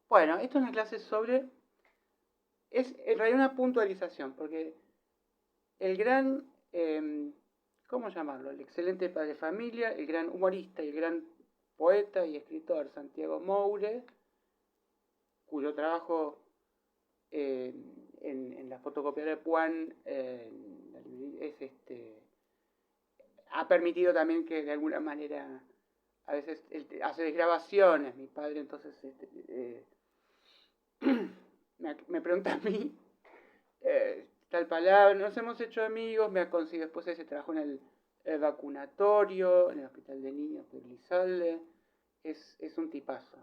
Bueno, esto es una clase sobre... Es en realidad una puntualización, porque el gran... ¿cómo llamarlo? El excelente padre de familia, el gran humorista y el gran poeta y escritor Santiago Moure, cuyo trabajo en la fotocopiadora de Puan es ha permitido también que de alguna manera a veces hace desgrabaciones mi padre, entonces me pregunta a mí tal palabra, nos hemos hecho amigos, me ha conseguido después ese trabajo en el vacunatorio, en el hospital de niños de Elizalde, es un tipazo,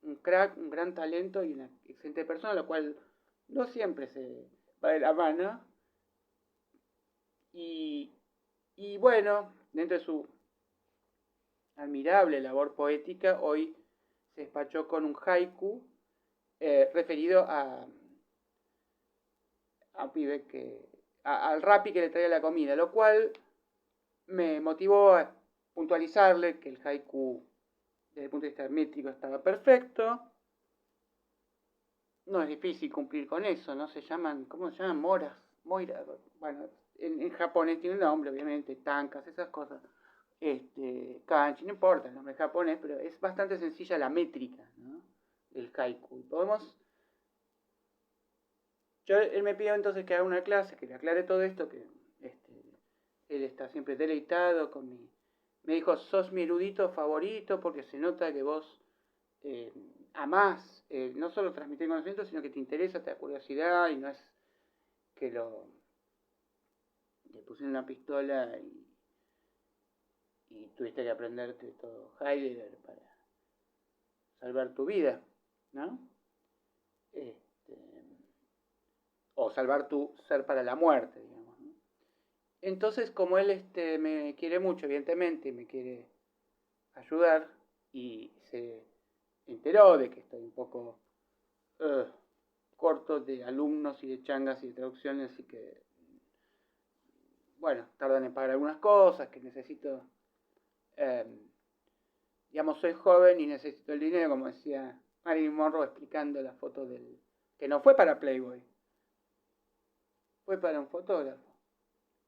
un crack, un gran talento y una excelente persona, la cual no siempre se va de la mano. Y, y bueno, dentro de su admirable labor poética, hoy se despachó con un haiku referido a un pibe al rapi que le traía la comida, lo cual me motivó a puntualizarle que el haiku desde el punto de vista métrico estaba perfecto. No es difícil cumplir con eso, ¿no? Se llaman, ¿cómo se llaman? Moira, bueno, en japonés tiene un nombre, obviamente, tankas, esas cosas. Kanji, no importa el nombre japonés, pero es bastante sencilla la métrica, ¿no? El haiku. Él me pidió entonces que haga una clase, que le aclare todo esto, que él está siempre deleitado con mi... Me dijo, sos mi erudito favorito porque se nota que vos eh, amás no solo transmitir conocimiento, sino que te interesa, te da curiosidad y no es que le pusieron una pistola y tuviste que aprenderte todo Heidegger para salvar tu vida, ¿no? Este, o salvar tu ser para la muerte, digamos, ¿no? Entonces, como él me quiere mucho, evidentemente, me quiere ayudar y se enteró de que estoy un poco corto de alumnos y de changas y de traducciones y que, bueno, tardan en pagar algunas cosas, que necesito, eh, digamos, soy joven y necesito el dinero, como decía Marilyn Monroe explicando la foto del... que no fue para Playboy, fue para un fotógrafo.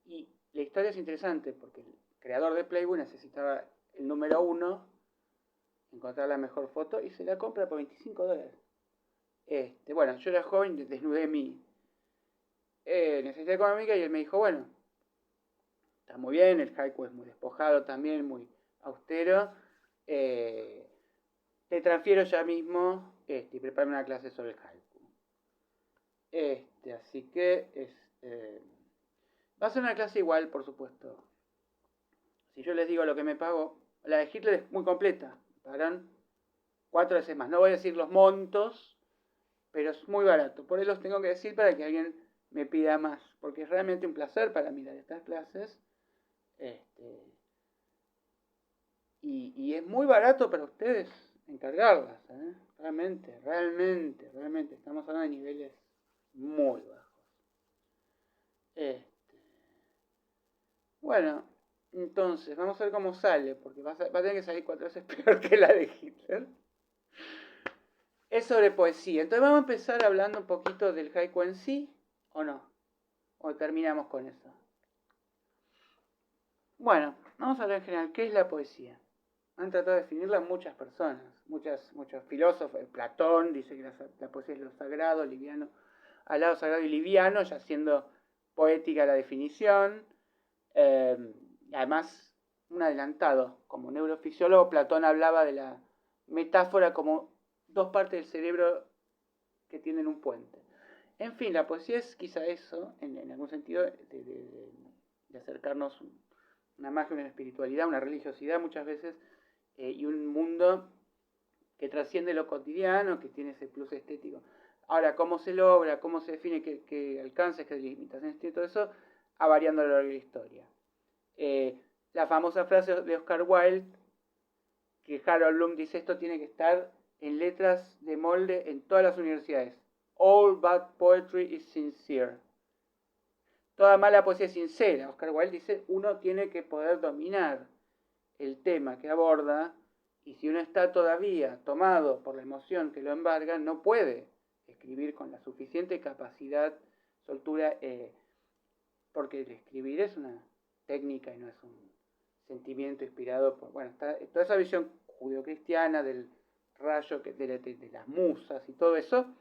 Y la historia es interesante porque el creador de Playboy necesitaba el número uno, encontrar la mejor foto y se la compra por $25. Bueno, yo era joven y desnudé mi necesidad económica y él me dijo, bueno, está muy bien, el haiku es muy despojado también, muy austero, te transfiero ya mismo y prepárame una clase sobre el haiku. Así que va a ser una clase igual, por supuesto. Si yo les digo lo que me pago, la de Hitler es muy completa, me pagarán 4 veces más. No voy a decir los montos, pero es muy barato. Por eso los tengo que decir para que alguien me pida más, porque es realmente un placer para mí dar estas clases. Y es muy barato para ustedes encargarlas, ¿eh? Realmente, realmente, realmente. Estamos hablando de niveles muy bajos. Bueno, entonces, vamos a ver cómo sale, porque va a tener que salir 4 veces peor que la de Hitler. Es sobre poesía. Entonces vamos a empezar hablando un poquito del haiku en sí, ¿o no? ¿O terminamos con eso? Bueno, vamos a hablar en general. ¿Qué es la poesía? Han tratado de definirla muchas personas, muchos filósofos. Platón dice que la poesía es lo sagrado, liviano, al lado sagrado y liviano, ya siendo poética la definición. Eh, Además, un adelantado, como neurofisiólogo, Platón hablaba de la metáfora como dos partes del cerebro que tienen un puente. En fin, la poesía es quizá eso, en algún sentido, de acercarnos una magia, una espiritualidad, una religiosidad muchas veces, y un mundo que trasciende lo cotidiano, que tiene ese plus estético. Ahora, ¿cómo se logra? ¿Cómo se define? ¿Qué alcances? ¿Qué limitaciones tiene todo eso? Va variando a lo largo de la historia. La famosa frase de Oscar Wilde, que Harold Bloom dice esto tiene que estar en letras de molde en todas las universidades. All bad poetry is sincere. Toda mala poesía es sincera. Oscar Wilde dice uno tiene que poder dominar el tema que aborda Y si uno está todavía tomado por la emoción que lo embarga, no puede escribir con la suficiente capacidad, soltura, porque el escribir es una técnica y no es un sentimiento inspirado por, bueno, está toda esa visión judeocristiana del rayo, de las musas y todo eso,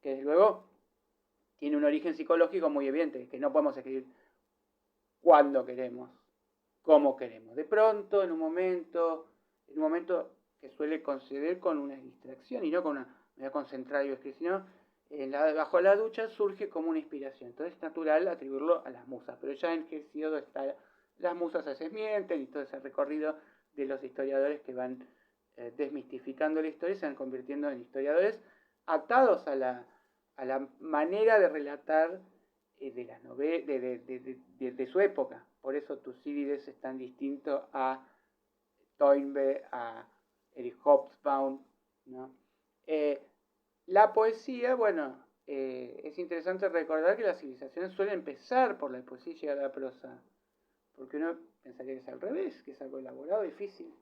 que desde luego tiene un origen psicológico muy evidente, que no podemos escribir cuando queremos, como queremos. De pronto, en un momento que suele conceder con una distracción y no con una, me voy a concentrar y escribir, sino bajo la ducha surge como una inspiración. Entonces es natural atribuirlo a las musas, pero ya en Hesíodo está, las musas se desmienten y todo ese recorrido de los historiadores que van desmistificando la historia y se van convirtiendo en historiadores atados a la manera de relatar de las novelas de su época. Por eso Tucídides es tan distinto a Toynbee, a Eric Hobsbawm, ¿no? La poesía, bueno, es interesante recordar que las civilizaciones suelen empezar por la poesía y llegar a la prosa, porque uno pensaría que es al revés, que es algo elaborado, difícil.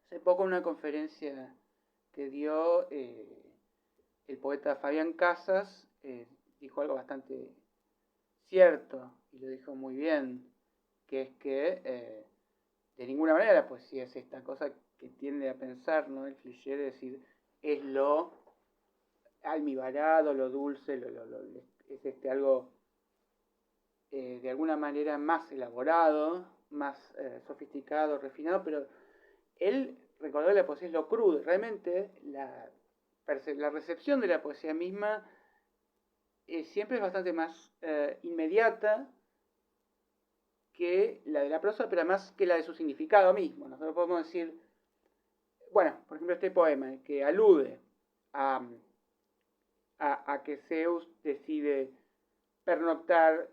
Hace poco en una conferencia que dio el poeta Fabián Casas, dijo algo bastante cierto, y lo dijo muy bien, que es que de ninguna manera la poesía es esta cosa que tiende a pensar, ¿no? El cliché de decir, es lo almibarado, lo dulce, es algo de alguna manera más elaborado, más sofisticado, refinado, pero él recordó que la poesía es lo crudo. Realmente la recepción de la poesía misma siempre es bastante más inmediata que la de la prosa, pero además que la de su significado mismo. Nosotros podemos decir, bueno, por ejemplo, este poema que alude a que Zeus decide pernoctar,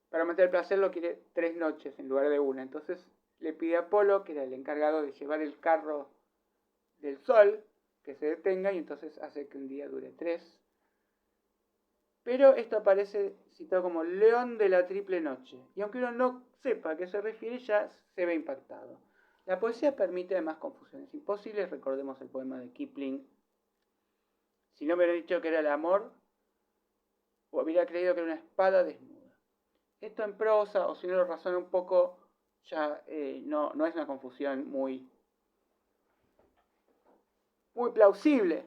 para aumentar el placer lo quiere 3 noches en lugar de una. Entonces le pide a Apolo, que era el encargado de llevar el carro del sol, que se detenga y entonces hace que un día dure 3. Pero esto aparece citado como León de la Triple Noche. Y aunque uno no sepa a qué se refiere, ya se ve impactado. La poesía permite además confusiones imposibles. Recordemos el poema de Kipling. Si no me hubiera dicho que era el amor, hubiera creído que era una espada desnuda. Esto en prosa, o si no lo razona un poco, ya no es una confusión muy plausible.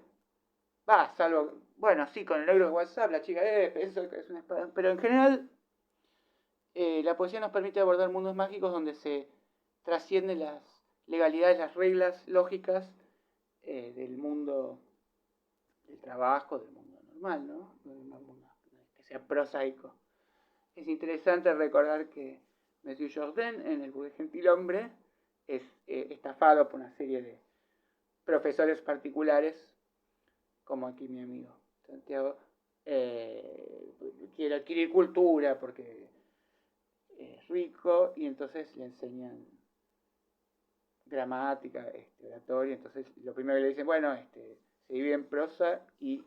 Va, salvo, bueno, sí, con el negro de WhatsApp, la chica, eso es una espada. Pero en general, la poesía nos permite abordar mundos mágicos donde se trascienden las legalidades, las reglas lógicas del mundo del trabajo, del mundo normal, ¿no? Que sea prosaico. Es interesante recordar que Monsieur Jourdain, en El Burgués Gentilhombre, es estafado por una serie de profesores particulares, como aquí mi amigo Santiago, quiere adquirir cultura porque es rico y entonces le enseñan gramática, oratoria. Entonces lo primero que le dicen, bueno, se divide en prosa y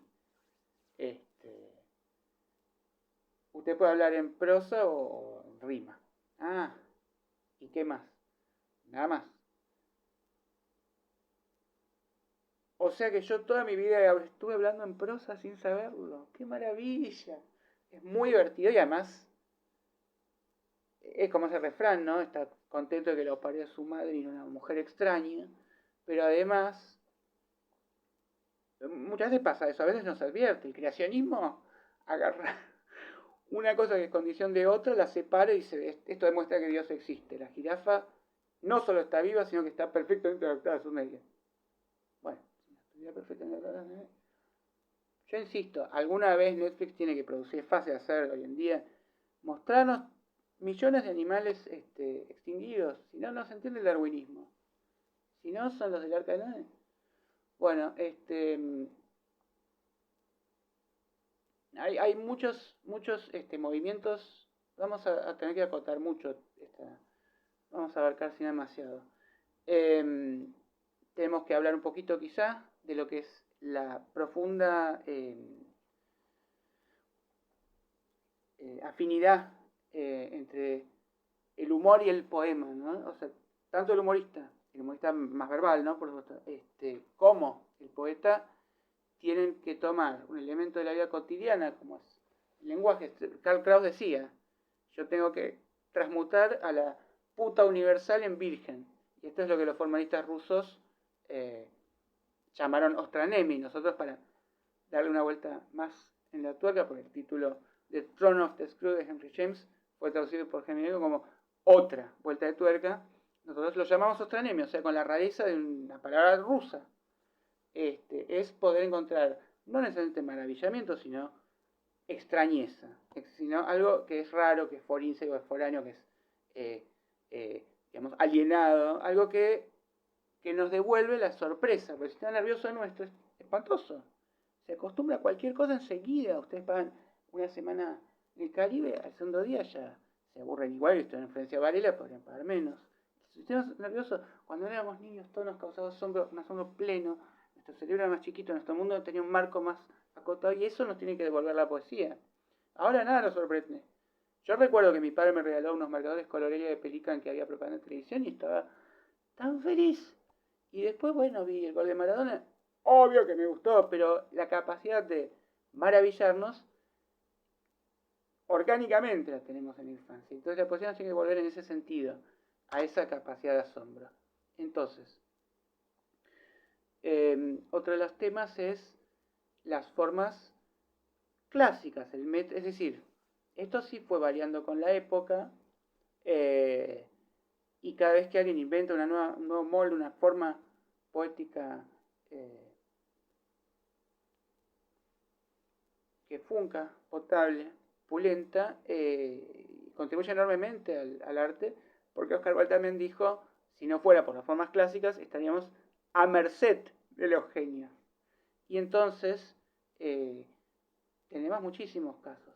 usted puede hablar en prosa o en rima. Ah, ¿y qué más? Nada más. O sea que yo toda mi vida estuve hablando en prosa sin saberlo. ¡Qué maravilla! Es muy divertido y además es como ese refrán, ¿no? Está contento de que lo parió su madre y no una mujer extraña. Pero además, muchas veces pasa eso, a veces nos advierte. El creacionismo agarra una cosa que es condición de otra, la separa y dice, esto demuestra que Dios existe. La jirafa no solo está viva, sino que está perfectamente adaptada a su medio. Bueno, estuviera perfectamente adaptada a su medio. Yo insisto, alguna vez Netflix tiene que producir, es fácil hacer hoy en día, mostrarnos millones de animales extinguidos. Si no, no se entiende el darwinismo. Si no, son los del Arca de Noé. Bueno, hay muchos movimientos. Vamos a tener que acotar mucho. Vamos a abarcar sin demasiado. Tenemos que hablar un poquito quizá de lo que es la profunda afinidad entre el humor y el poema, ¿no? O sea, tanto el humorista el humorista más verbal, ¿no? Por supuesto, cómo el poeta tienen que tomar un elemento de la vida cotidiana, como es el lenguaje. Karl Kraus decía, yo tengo que transmutar a la puta universal en virgen. Y esto es lo que los formalistas rusos llamaron Ostranemi. Nosotros, para darle una vuelta más en la tuerca, porque el título de Throne of the Screw de Henry James fue traducido por Henry James como otra vuelta de tuerca, nosotros lo llamamos Ostranemi, o sea, con la rareza de una palabra rusa. Es poder encontrar, no necesariamente maravillamiento, sino extrañeza, sino algo que es raro, que es forínseco, que es foráneo, que es, digamos, alienado, algo que nos devuelve la sorpresa, porque si está nervioso nuestro es espantoso. Se acostumbra a cualquier cosa enseguida. Ustedes pagan una semana en el Caribe, al segundo día ya se aburren igual, y están en Francia Varela, podrían pagar menos. Si estamos nerviosos, cuando éramos niños todo nos causaba un asombro pleno, nuestro cerebro era más chiquito, nuestro mundo tenía un marco más acotado, y eso nos tiene que devolver la poesía. Ahora nada nos sorprende. Yo recuerdo que mi padre me regaló unos marcadores colorería de Pelican que había propaganda en televisión y estaba tan feliz. Y después, bueno, vi el gol de Maradona. Obvio que me gustó, pero la capacidad de maravillarnos orgánicamente la tenemos en la infancia. Entonces la poesía nos tiene que volver en ese sentido, a esa capacidad de asombro. Entonces, otro de los temas es las formas clásicas, es decir, esto sí fue variando con la época, y cada vez que alguien inventa un nuevo molde, una forma poética que funca, potable, pulenta, contribuye enormemente al arte, porque Oscar Wilde también dijo, si no fuera por las formas clásicas, estaríamos a merced de los genios. Y entonces tenemos muchísimos casos.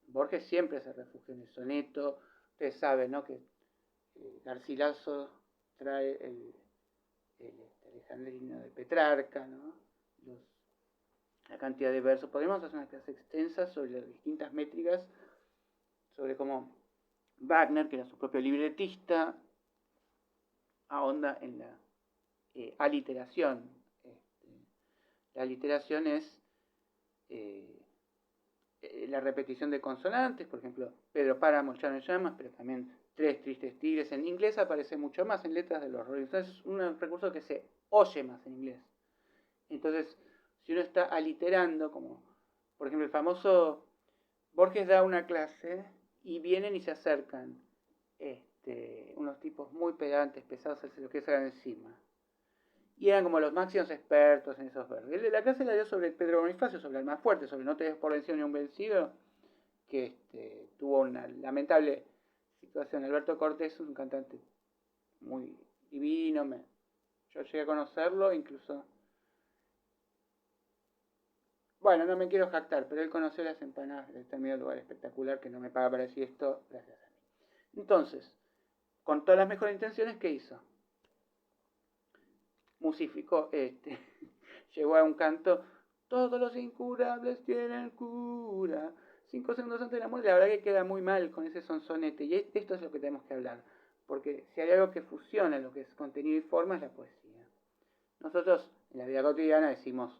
Borges siempre se refugia en el soneto. Ustedes saben, ¿no?, que Garcilaso trae el alejandrino de Petrarca, ¿no? La cantidad de versos. Podemos hacer una clase extensa sobre las distintas métricas, sobre cómo Wagner, que era su propio libretista, ahonda en la aliteración. La aliteración es la repetición de consonantes, por ejemplo, Pedro Páramo, Llano en Llamas, pero también Tres Tristes Tigres. En inglés aparece mucho más, en letras de los Rolling Stones. Es un recurso que se oye más en inglés. Entonces, si uno está aliterando, como por ejemplo el famoso Borges da una clase y vienen y se acercan unos tipos muy pedantes, pesados, se lo que sacan encima. Y eran como los máximos expertos en esos verbos. La clase la dio sobre Pedro Bonifacio, sobre el más fuerte, sobre No te des por vencido ni un vencido, que tuvo una lamentable situación. Alberto Cortés es un cantante muy divino, yo llegué a conocerlo, incluso. Bueno, no me quiero jactar, pero él conoció las empanadas de determinado lugar espectacular que no me paga para decir esto, gracias a mí. Entonces, con todas las mejores intenciones, ¿qué hizo? Musificó, llegó a un canto, todos los incurables tienen cura. 5 segundos antes de la muerte, la verdad que queda muy mal con ese sonsonete. Y esto es lo que tenemos que hablar, porque si hay algo que fusiona lo que es contenido y forma, es la poesía. Nosotros en la vida cotidiana decimos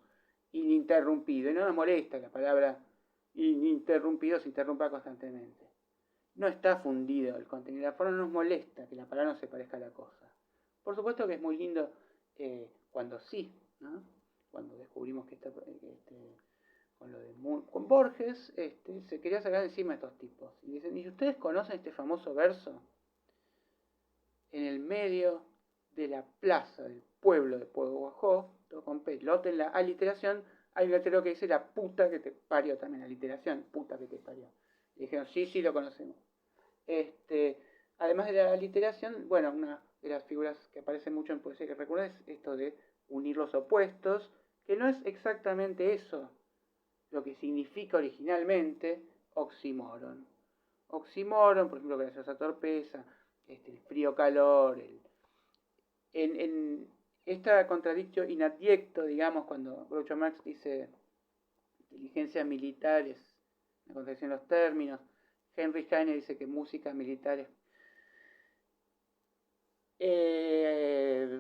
ininterrumpido, y no nos molesta la palabra ininterrumpido, se interrumpa constantemente. No está fundido el contenido, la forma no nos molesta que la palabra no se parezca a la cosa. Por supuesto que es muy lindo cuando sí, ¿no? Cuando descubrimos que está con lo de con Borges, se quería sacar encima a estos tipos. Y dicen, ¿y ustedes conocen este famoso verso? En el medio de la plaza del pueblo de Pueblo Guajó, todo con pelota en la aliteración, hay un letrero que dice la puta que te parió también, la literación, puta que te parió. Y dijeron, sí, lo conocemos. Además de la literación, bueno, una de las figuras que aparece mucho en poesía que recuerdo es esto de unir los opuestos, que no es exactamente eso lo que significa originalmente oxímoron. Oxímoron, por ejemplo, graciosa torpeza, el frío-calor, en esta contradictio inadyecto, digamos, cuando Groucho Marx dice inteligencia militar es una contradicción en los términos. Henry Heine dice que música militar es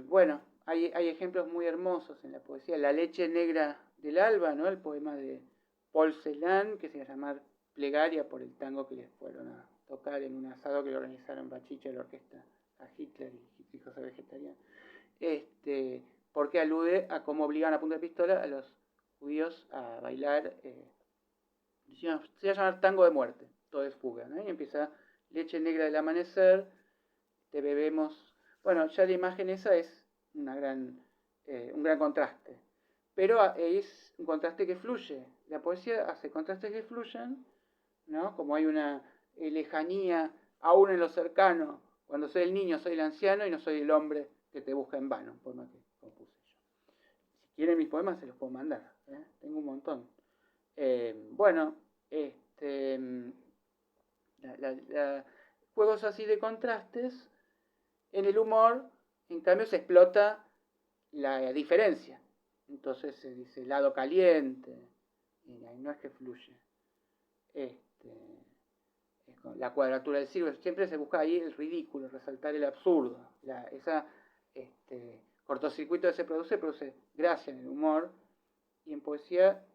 Bueno, hay ejemplos muy hermosos en la poesía. La leche negra del alba, ¿no? El poema de Paul Celan, que se va a llamar Plegaria por el tango que les fueron a tocar en un asado que le organizaron Bachicha y la orquesta a Hitler y José Vegetariano. Porque alude a cómo obligan a punta de pistola a los judíos a bailar. Se va a llamar tango de muerte, todo es fuga, ¿no? Y empieza leche negra del amanecer, te bebemos. Bueno, ya la imagen esa es un gran contraste, pero es un contraste que fluye. La poesía hace contrastes que fluyen, ¿no? Como hay una lejanía aún en lo cercano. Cuando soy el niño, soy el anciano y no soy el hombre que te busca en vano, un poema que compuse yo. Si quieren mis poemas, se los puedo mandar, ¿eh? Tengo un montón. Bueno, juegos así de contrastes. En el humor, en cambio, se explota la diferencia. Entonces se dice lado caliente, y no es que fluye. La cuadratura del círculo, siempre se busca ahí el ridículo, resaltar el absurdo. Esa cortocircuito que se produce gracia en el humor, y en poesía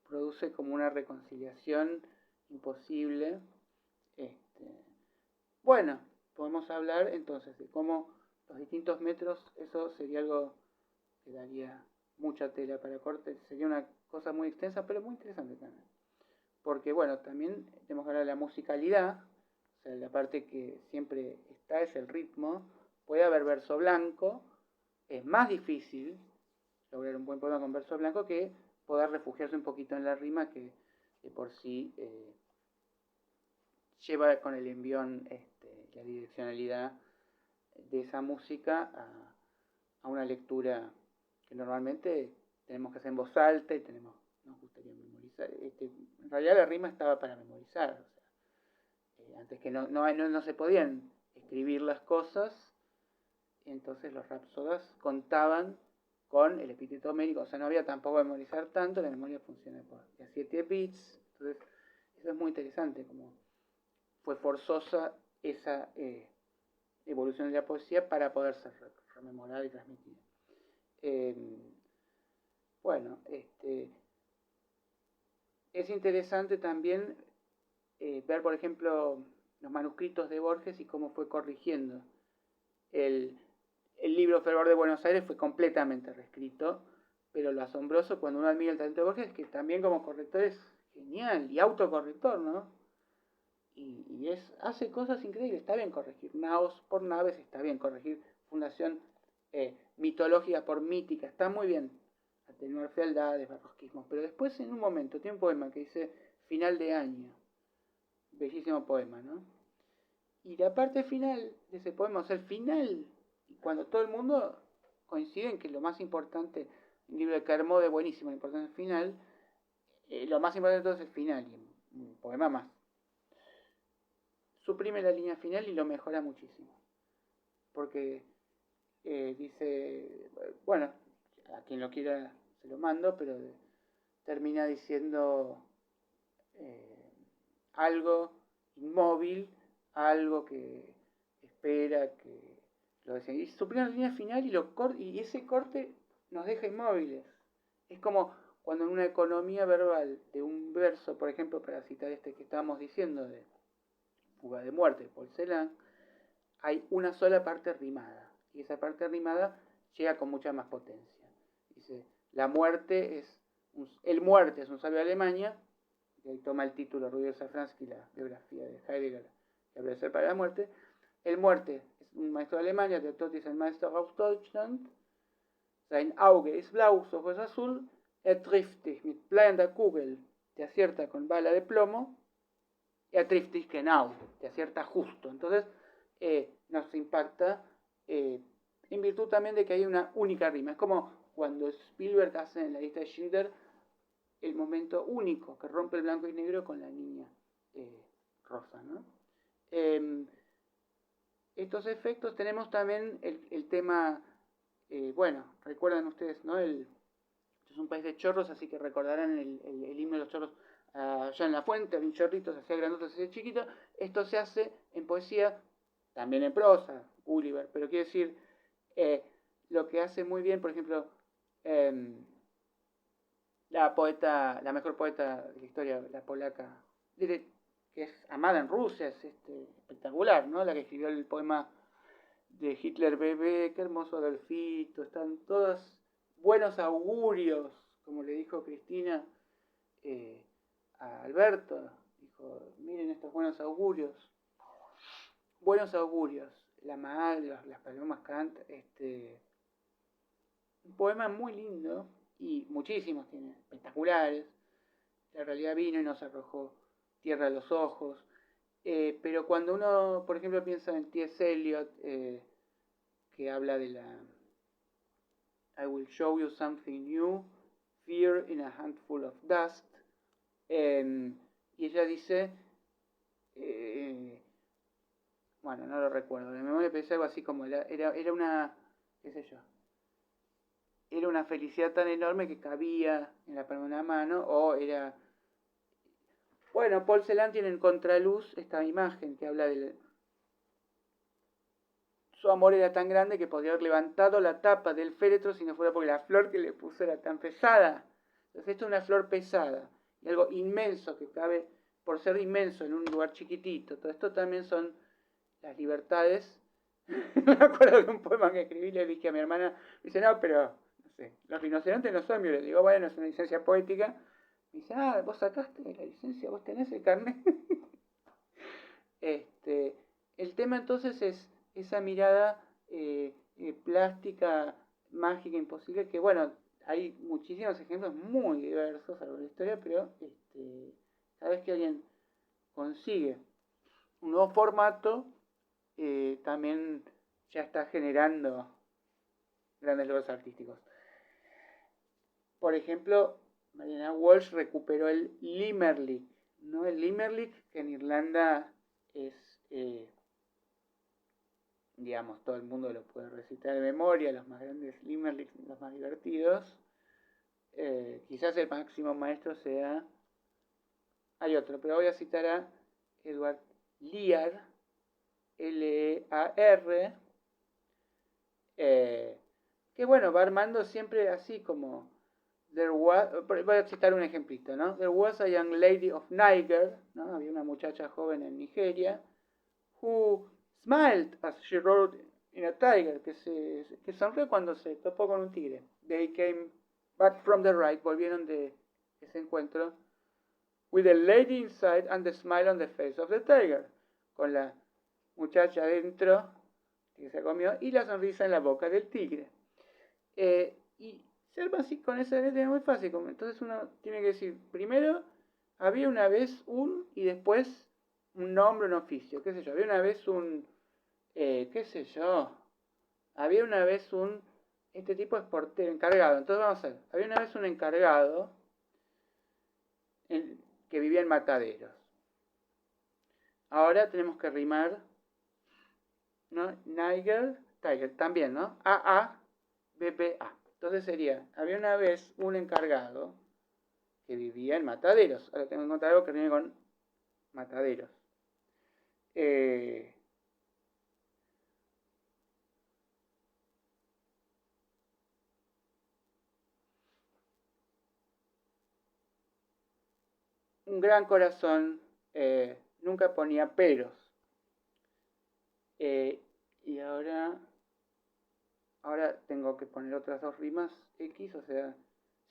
produce como una reconciliación imposible. Bueno, podemos hablar entonces de cómo los distintos metros, eso sería algo que daría mucha tela para corte, sería una cosa muy extensa, pero muy interesante también. Porque bueno, también tenemos que hablar de la musicalidad, o sea, la parte que siempre está es el ritmo. Puede haber verso blanco, es más difícil lograr un buen poema con verso blanco que poder refugiarse un poquito en la rima que por sí lleva con el envión la direccionalidad de esa música a una lectura que normalmente tenemos que hacer en voz alta y nos gustaría memorizar. En realidad la rima estaba para memorizar, o sea, antes que no se podían escribir las cosas, entonces los rapsodas contaban con el epíteto homérico, o sea, no había tampoco que memorizar tanto, la memoria funciona por 7 bits, entonces eso es muy interesante, como fue forzosa esa evolución de la poesía para poder ser rememorada y transmitida. Bueno, es interesante también ver, por ejemplo, los manuscritos de Borges y cómo fue corrigiendo. El libro Fervor de Buenos Aires fue completamente reescrito, pero lo asombroso cuando uno admira el talento de Borges es que también como corrector es genial y autocorrector, ¿no? Y hace cosas increíbles. Está bien corregir naos por naves, está bien corregir fundación mitológica por mítica, está muy bien atenuar fealdades, barrosquismos, pero después en un momento tiene un poema que dice final de año, bellísimo poema, ¿no? Y la parte final de ese poema, o sea, el final, cuando todo el mundo coincide en que lo más importante, el libro de Kermode, buenísimo, lo importante es el final, lo más importante es el final, y un poema más. Suprime la línea final y lo mejora muchísimo. Porque dice, bueno, a quien lo quiera se lo mando, pero termina diciendo algo inmóvil, algo que espera, que lo desea. Y suprime la línea final y ese corte nos deja inmóviles. Es como cuando en una economía verbal de un verso, por ejemplo, para citar este que estábamos diciendo de Fuga de muerte de Paul Celan, hay una sola parte rimada. Y esa parte rimada llega con mucha más potencia. Dice, el muerte es un sabio de Alemania, y ahí toma el título Rudyard Safransky, la biografía de Heidegger, que habla de ser para la muerte. El muerte es un maestro de Alemania, der Tod ist ein Meister aus Deutschland, sein Auge ist blau, su ojo es azul, trifft dich mit bleibender Kugel, te acierta con bala de plomo, trifft dich genau, te acierta justo. Entonces, nos impacta en virtud también de que hay una única rima. Es como cuando Spielberg hace en la lista de Schindler el momento único que rompe el blanco y negro con la niña rosa, ¿no? Estos efectos tenemos también el tema, bueno, recuerdan ustedes, ¿no? Esto es un país de chorros, así que recordarán el himno de los chorros allá en la fuente, había chorritos, se hacía grandote, se hacía chiquito. Esto se hace en poesía también en prosa, Gulliver, pero quiero decir, lo que hace muy bien, por ejemplo, la mejor poeta de la historia, la polaca, que es amada en Rusia, es espectacular, ¿no? La que escribió el poema de Hitler bebé, qué hermoso Adolfito, están todos buenos augurios, como le dijo Cristina a Alberto, dijo, miren estos buenos augurios, la Maal, las palomas cantan, un poema muy lindo, y muchísimos tiene, espectaculares. La realidad vino y nos arrojó tierra a los ojos. Pero cuando uno, por ejemplo, piensa en T.S. Eliot, que habla de la I will show you something new, fear in a handful of dust, y ella dice, bueno, no lo recuerdo, de memoria pensé algo así como, era una, qué sé yo, era una felicidad tan enorme que cabía en la palma de una mano, o era... Bueno, Paul Celan tiene en contraluz esta imagen que habla de... Su amor era tan grande que podría haber levantado la tapa del féretro si no fuera porque la flor que le puso era tan pesada. Entonces esto es una flor pesada, y algo inmenso que cabe, por ser inmenso en un lugar chiquitito. Todo esto también son las libertades. Me acuerdo de un poema que escribí, le dije a mi hermana, me dice, no, pero los rinocerontes no son míos. Le digo, bueno, es una licencia poética. Me dice, vos sacaste la licencia, vos tenés el carnet. El tema entonces es esa mirada plástica, mágica, imposible, que bueno, hay muchísimos ejemplos muy diversos a lo largo de la historia, pero cada vez que alguien consigue un nuevo formato, también ya está generando grandes logros artísticos. Por ejemplo, Mariana Walsh recuperó el Limerick, ¿no? El Limerick, que en Irlanda es, digamos, todo el mundo lo puede recitar de memoria, los más grandes Limericks, los más divertidos. Quizás el máximo maestro sea... Hay otro, pero voy a citar a Edward Lear, Lear, que bueno, va armando siempre así como... voy a citar un ejemplito, ¿no? There was a young lady of Niger, ¿no? Había una muchacha joven en Nigeria, who smiled as she rode in a tiger, que sonrió cuando se topó con un tigre. They came back from the ride, volvieron de ese encuentro, with the lady inside and the smile on the face of the tiger, con la muchacha adentro que se comió y la sonrisa en la boca del tigre. Y ser así con esa letra es muy fácil. Entonces uno tiene que decir, primero, había una vez un, y después un nombre, un oficio, qué sé yo. Había una vez un, qué sé yo, había una vez un, este tipo es portero, encargado. Entonces vamos a ver, había una vez un encargado que vivía en Mataderos. Ahora tenemos que rimar, ¿no? Niger, Tiger, también, ¿no? A-A-B-B-A. Entonces sería, había una vez un encargado que vivía en Mataderos. Ahora tengo que encontrar algo que viene con Mataderos. Un gran corazón, nunca ponía peros. Y ahora tengo que poner otras dos rimas X, o sea,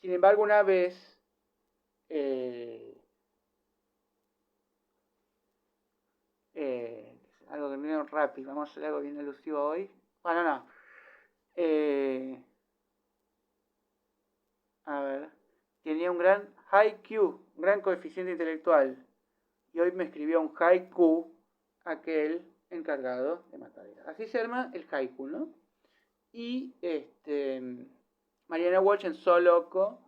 sin embargo una vez algo que viene rápido, vamos a hacer algo bien elusivo hoy. Bueno, no. A ver, tenía un gran haiku, un gran coeficiente intelectual, y hoy me escribió un haiku aquel encargado de Matadera. Así se arma el haiku, ¿no? Y Mariana Walsh en So Loco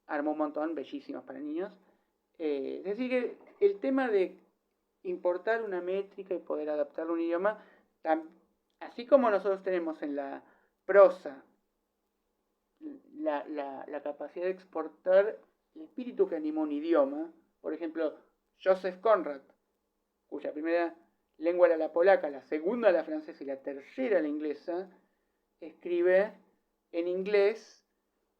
armó un montón, bellísimos para niños. Es decir, que el tema de importar una métrica y poder adaptarlo a un idioma, así como nosotros tenemos en la prosa la capacidad de exportar el espíritu que animó un idioma, por ejemplo, Joseph Conrad, cuya primera lengua era la polaca, la segunda la francesa y la tercera la inglesa, escribe en inglés,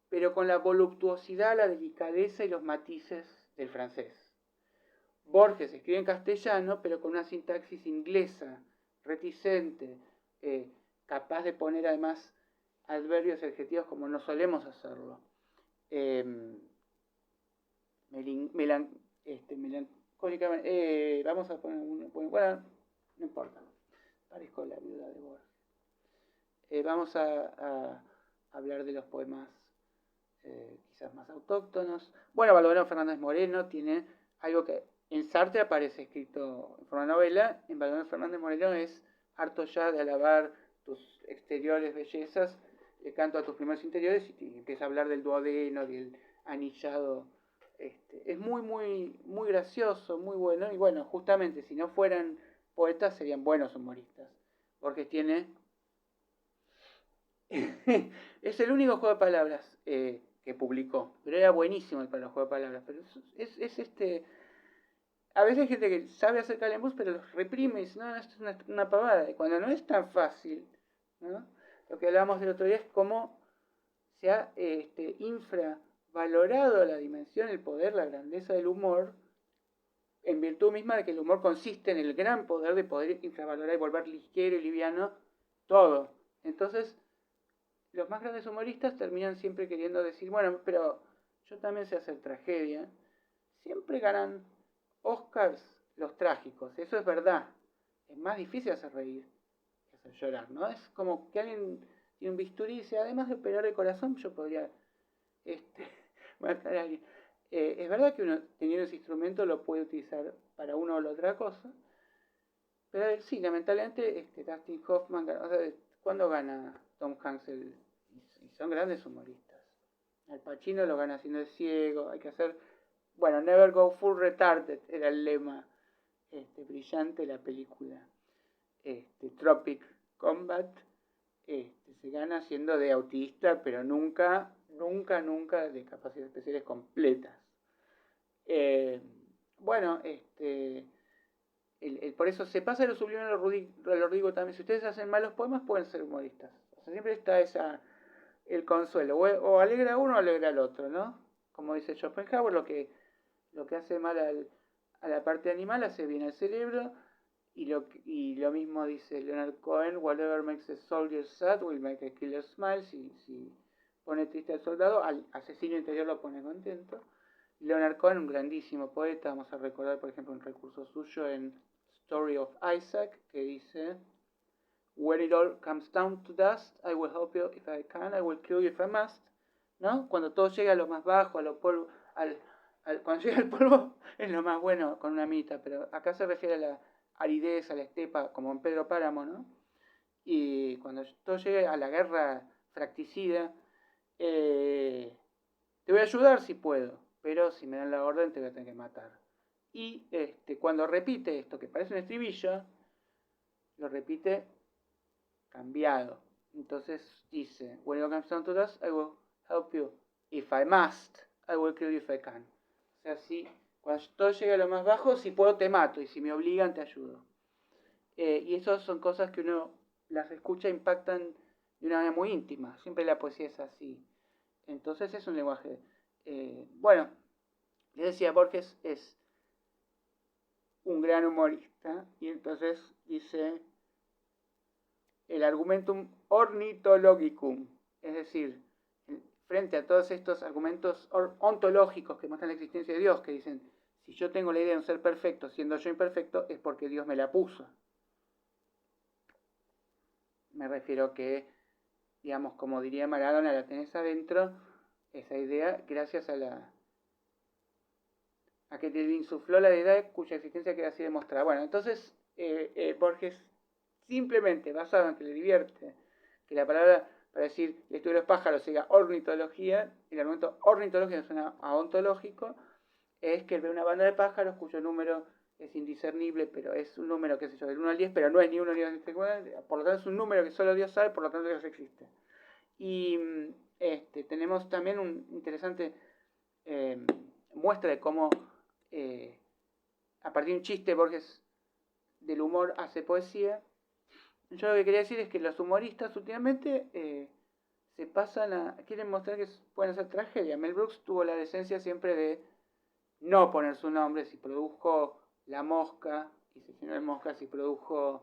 pero con la voluptuosidad, la delicadeza y los matices del francés. Borges escribe en castellano, pero con una sintaxis inglesa, reticente, capaz de poner además adverbios y adjetivos como no solemos hacerlo. Melancólicamente, vamos a poner bueno, no importa, parezco la viuda de Borges. Vamos a hablar de los poemas quizás más autóctonos. Bueno, Baldomero Fernández Moreno tiene algo que en Sartre aparece escrito en forma de novela, en Baldomero Fernández Moreno es harto ya de alabar tus exteriores bellezas, canto a tus primeros interiores y empieza a hablar del duodeno, del anillado. Es muy gracioso, muy bueno, y bueno, justamente si no fueran poetas serían buenos humoristas. Borges tiene... es el único juego de palabras que publicó, pero era buenísimo para los juegos de palabras, pero es a veces hay gente que sabe hacer calembús, pero los reprime y dice, no, esto es una pavada. Y cuando no es tan fácil, ¿no? Lo que hablábamos el otro día es cómo se ha infravalorado la dimensión, el poder, la grandeza del humor, en virtud misma de que el humor consiste en el gran poder de poder infravalorar y volver ligero y liviano todo. Entonces, los más grandes humoristas terminan siempre queriendo decir, bueno, pero yo también sé hacer tragedia. Siempre ganan Oscars los trágicos, eso es verdad. Es más difícil hacer reír que hacer llorar, ¿no? Es como que alguien tiene un bisturí y dice, además de operar el corazón, yo podría matar a alguien. Es verdad que uno, teniendo ese instrumento, lo puede utilizar para una o la otra cosa, pero sí, lamentablemente, Dustin Hoffman, o sea, ¿cuándo gana Tom Hanks? Y son grandes humoristas. Al Pacino lo gana haciendo el ciego, hay que hacer... Bueno, Never Go Full Retarded era el lema brillante de la película. Tropic Combat se gana siendo de autista, pero nunca de capacidades especiales completas. Bueno, por eso se pasa de lo sublime a lo ridículo también. Si ustedes hacen malos poemas, pueden ser humoristas. O sea, siempre está el consuelo. O alegra a uno o alegra al otro, ¿no? Como dice Schopenhauer, lo que hace mal a la parte animal hace bien al cerebro, y lo mismo dice Leonard Cohen, whatever makes a soldier sad will make a killer smile. Si pone triste al soldado, al asesino interior lo pone contento. Leonard Cohen, un grandísimo poeta, vamos a recordar por ejemplo un recurso suyo en Story of Isaac, que dice, when it all comes down to dust, I will help you if I can, I will kill you if I must, ¿no? Cuando todo llega a lo más bajo, a lo polvo, cuando llega el polvo es lo más bueno con una mitad, pero acá se refiere a la aridez, a la estepa, como en Pedro Páramo, ¿no? Y cuando todo llegue a la guerra fracticida, te voy a ayudar si puedo, pero si me dan la orden te voy a tener que matar. Y cuando repite esto, que parece un estribillo, lo repite cambiado. Entonces dice, when it comes down to this, I will help you if I must, I will kill you if I can. O sea, si cuando todo llega a lo más bajo, si puedo te mato, y si me obligan te ayudo. Y esas son cosas que uno las escucha e impactan de una manera muy íntima. Siempre la poesía es así. Entonces es un lenguaje... bueno, les decía, Borges es un gran humorista, y entonces dice el argumentum ornitologicum, es decir, frente a todos estos argumentos ontológicos que muestran la existencia de Dios, que dicen, si yo tengo la idea de un ser perfecto siendo yo imperfecto, es porque Dios me la puso. Me refiero que, digamos, como diría Maradona, la tenés adentro, esa idea, gracias a que te insufló la deidad cuya existencia queda así demostrada. Bueno, entonces Borges, simplemente basado en que le divierte que la palabra para decir el estudio de los pájaros sea ornitología, el argumento ornitológico suena a ontológico, es que él ve una banda de pájaros cuyo número es indiscernible, pero es un número, qué sé yo, del 1 al 10, pero no es ni 1 ni 2 ni 3, por lo tanto es un número que solo Dios sabe, por lo tanto Dios existe. Y tenemos también un interesante muestra de cómo a partir de un chiste Borges del humor hace poesía. Yo lo que quería decir es que los humoristas últimamente se pasan quieren mostrar que pueden hacer tragedia. Mel Brooks tuvo la decencia siempre de no poner su nombre. Si produjo La Mosca, y se llenó de moscas, si produjo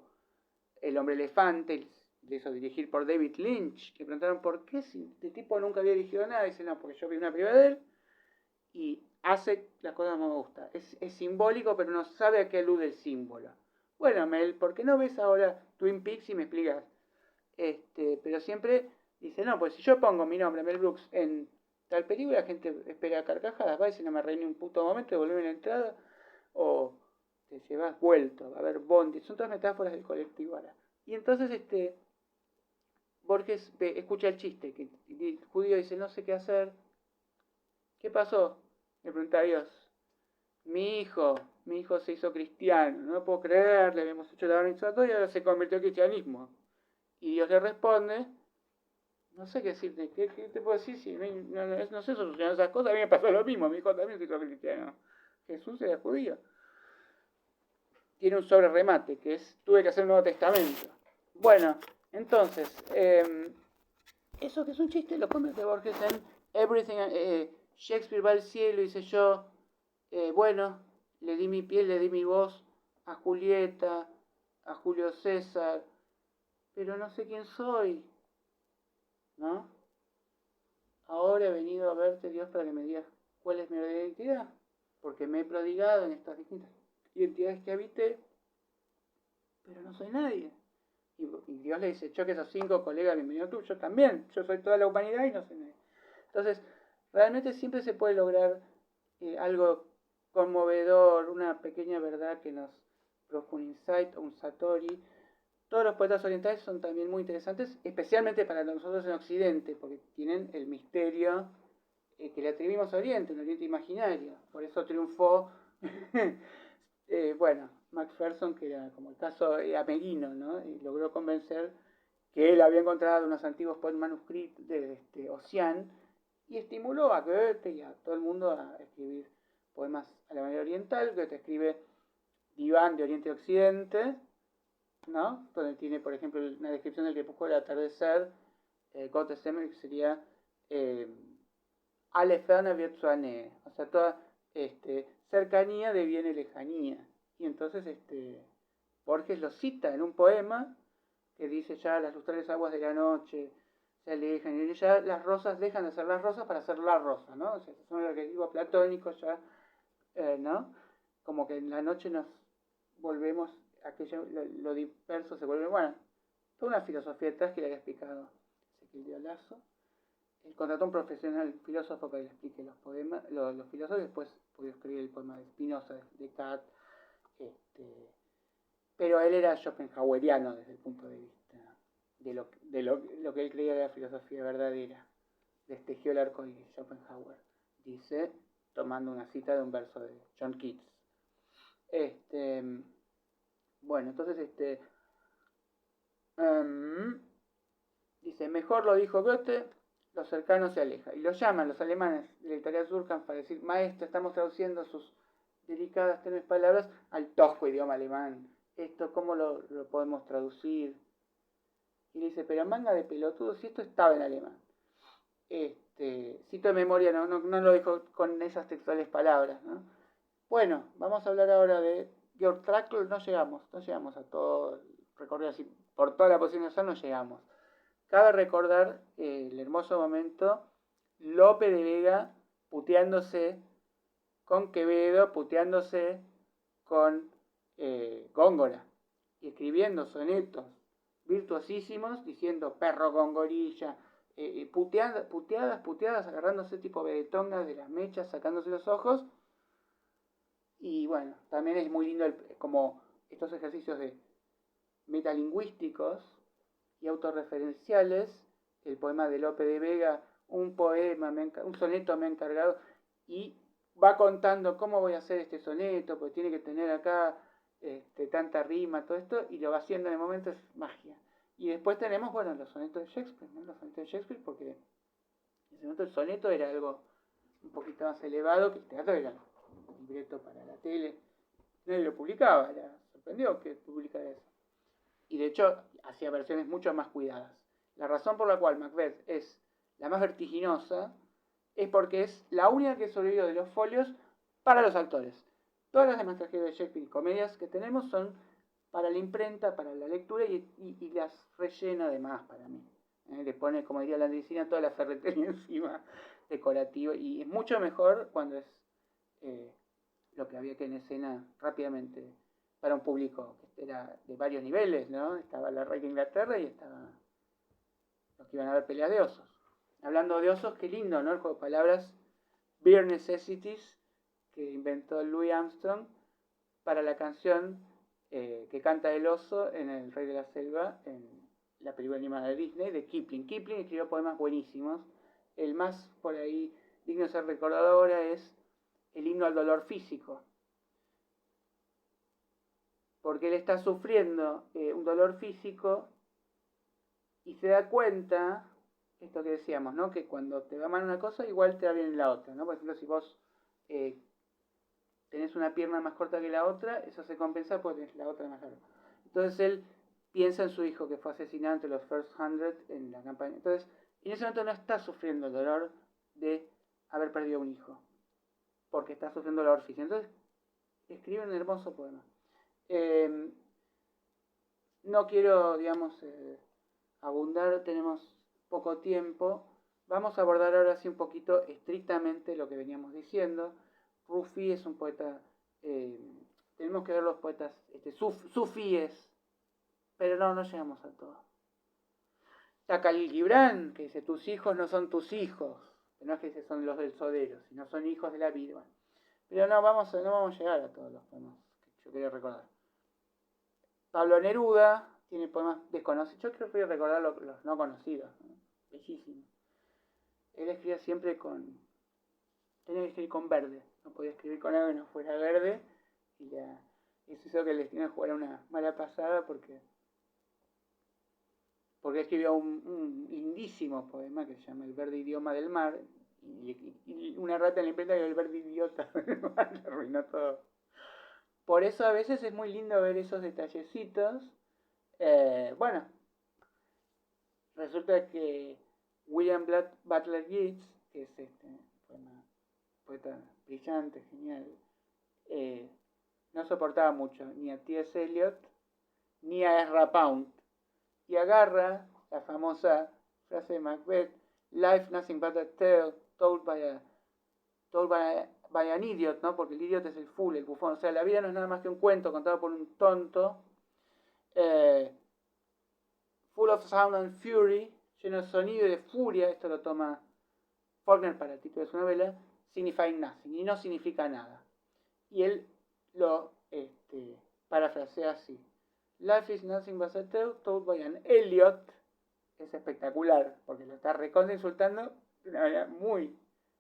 El Hombre Elefante, le hizo dirigir por David Lynch. Le preguntaron por qué, si este tipo nunca había dirigido nada. Dice, no, porque yo vi una película de él y hace las cosas que me gustan. Es simbólico, pero no sabe a qué alude el símbolo. Bueno, Mel, ¿por qué no ves ahora Twin Peaks y me explicas? Pero siempre dice, no, pues si yo pongo mi nombre, Mel Brooks, en tal película, la gente espera carcajadas, va y si no me reí ni un puto momento, devolverme la entrada, o te llevas vuelto, va a haber bondi, son todas metáforas del colectivo ahora. Y entonces Borges escucha el chiste, que el judío dice, no sé qué hacer. ¿Qué pasó? Le pregunta a Dios. Mi hijo se hizo cristiano, no lo puedo creer, le habíamos hecho la barnizato y ahora se convirtió al cristianismo. Y Dios le responde, no sé qué decirte, ¿qué te puedo decir? Si no sé solucionar esas cosas, a mí me pasó lo mismo, mi hijo también se hizo cristiano. Jesús era judío. Tiene un sobre remate, que es, tuve que hacer un Nuevo Testamento. Bueno, entonces, eso que es un chiste lo convierte Borges en Everything. Shakespeare va al cielo y dice yo, bueno, le di mi piel, le di mi voz a Julieta, a Julio César, pero no sé quién soy, ¿no? Ahora he venido a verte, Dios, para que me digas cuál es mi verdadera identidad, porque me he prodigado en estas distintas identidades que habité, pero no soy nadie. Y Dios le dice, choque esos 5 colegas, bienvenido tú, yo también, yo soy toda la humanidad y no soy nadie. Entonces, realmente siempre se puede lograr algo conmovedor, una pequeña verdad que nos produzca un insight, un satori. Todos los poetas orientales son también muy interesantes, especialmente para nosotros en Occidente, porque tienen el misterio que le atribuimos a Oriente, un Oriente imaginario. Por eso triunfó, bueno, Macpherson, que era como el caso amerino, ¿no? Y logró convencer que él había encontrado unos antiguos manuscritos de Ossian y estimuló a Goethe y a todo el mundo a escribir poemas a la manera oriental. Goethe escribe Diván de Oriente y Occidente, ¿no? Donde tiene, por ejemplo, una descripción del crepúsculo del atardecer, Gottesdämmerung, que sería alle ferne wird zu Nähe, o sea, toda cercanía deviene lejanía. Y entonces Borges lo cita en un poema que dice ya las lustrales aguas de la noche se alejan y ya las rosas dejan de ser las rosas para ser la rosa, ¿no? O sea, son los que digo platónicos ya, ¿no? Como que en la noche nos volvemos, aquello, lo disperso se vuelve, bueno, toda una filosofía detrás que le había explicado Ezequiel de Olazo. Él contrató a un profesional filósofo para que le explique los poemas, los filósofos, y después pudo escribir el poema de Spinoza, de Kant, pero él era schopenhaueriano desde el punto de vista de lo que él creía de la filosofía verdadera. Destejió el arco iris, Schopenhauer, dice, tomando una cita de un verso de John Keats. Bueno, entonces dice, mejor lo dijo Goethe, lo cercano se aleja. Y lo llaman los alemanes de la editorial Surkamp para decir, maestro, estamos traduciendo sus delicadas tenues palabras al tosco idioma alemán. Esto, ¿cómo lo podemos traducir? Y le dice, pero manga de pelotudos, si esto estaba en alemán. Cito de memoria, no lo dijo con esas textuales palabras, ¿no? Bueno, vamos a hablar ahora de Georg Trakl. No llegamos a todo el recorrido así, por toda la posición nacional no llegamos. Cabe recordar el hermoso momento, Lope de Vega puteándose con Quevedo, puteándose con Góngora, y escribiendo sonetos virtuosísimos, diciendo perro con gorilla, puteadas, agarrándose tipo vedetongas de las mechas, sacándose los ojos. Y bueno, también es muy lindo como estos ejercicios de metalingüísticos y autorreferenciales. El poema de Lope de Vega, un soneto me ha encargado, y va contando cómo voy a hacer este soneto, porque tiene que tener acá tanta rima, todo esto, y lo va haciendo en el momento, es magia. Y después tenemos, bueno, los sonetos de Shakespeare, ¿no? Los sonetos de Shakespeare, porque en ese momento el soneto era algo un poquito más elevado, que el teatro era un libreto para la tele, nadie lo publicaba, la sorprendió que publicara eso. Y de hecho hacía versiones mucho más cuidadas. La razón por la cual Macbeth es la más vertiginosa es porque es la única que sobrevivió de los folios para los actores. Todas las demás tragedias de Shakespeare y comedias que tenemos son para la imprenta, para la lectura y las rellena de más para mí. Le pone, como diría la Andricina, toda la ferretería encima decorativa y es mucho mejor cuando es lo que había que en escena rápidamente para un público que era de varios niveles, ¿no? Estaba la reina de Inglaterra y estaba los que iban a ver peleas de osos. Hablando de osos, qué lindo, ¿no? El juego de palabras Bare Necessities que inventó Louis Armstrong para la canción que canta el oso en El Rey de la Selva, en la película animada de Disney, de Kipling. Kipling escribió poemas buenísimos. El más por ahí digno de ser recordado ahora es el himno al dolor físico. Porque él está sufriendo un dolor físico y se da cuenta, esto que decíamos, ¿no? Que cuando te va mal una cosa, igual te va bien la otra, ¿no? Por ejemplo, si vos tenés una pierna más corta que la otra, eso se compensa porque tenés la otra más larga. Entonces él piensa en su hijo que fue asesinado entre los First 100 en la campaña. Entonces, en ese momento no está sufriendo el dolor de haber perdido un hijo, porque está sufriendo dolor físico. Entonces, escribe un hermoso poema. No quiero, digamos, abundar, tenemos poco tiempo. Vamos a abordar ahora sí un poquito estrictamente lo que veníamos diciendo. Rufí es un poeta, tenemos que ver los poetas sufíes, pero no llegamos a todo. Está Khalil Gibran, que dice, tus hijos no son tus hijos, que no es que son los del sodero, sino son hijos de la vida. Pero no vamos a llegar a todos los poemas que yo quería recordar. Pablo Neruda tiene poemas desconocidos, yo creo que voy a recordar los no conocidos, ¿no? Bellísimos. Él escribía siempre tenía que escribir con verde, no podía escribir con algo que no fuera verde, y eso hizo que el destino jugara una mala pasada porque escribió un lindísimo poema que se llama El verde idioma del mar, y una rata en la imprenta que el verde idiota del mar le arruinó todo. Por eso a veces es muy lindo ver esos detallecitos. Bueno, resulta que William Butler Yeats, que es poeta brillante, genial, no soportaba mucho ni a T.S. Eliot ni a Ezra Pound. Y agarra la famosa frase de Macbeth, Life nothing but a tale told by an idiot, ¿no? Porque el idiot es el fool, el bufón. O sea, la vida no es nada más que un cuento contado por un tonto. Full of sound and fury, lleno de sonido y de furia, esto lo toma Faulkner para el título de su novela, signifying nothing, y no significa nada. Y él lo parafrasea así. Life is nothing but a tale told by an Eliot. Es espectacular, porque lo está recontra insultando de una manera muy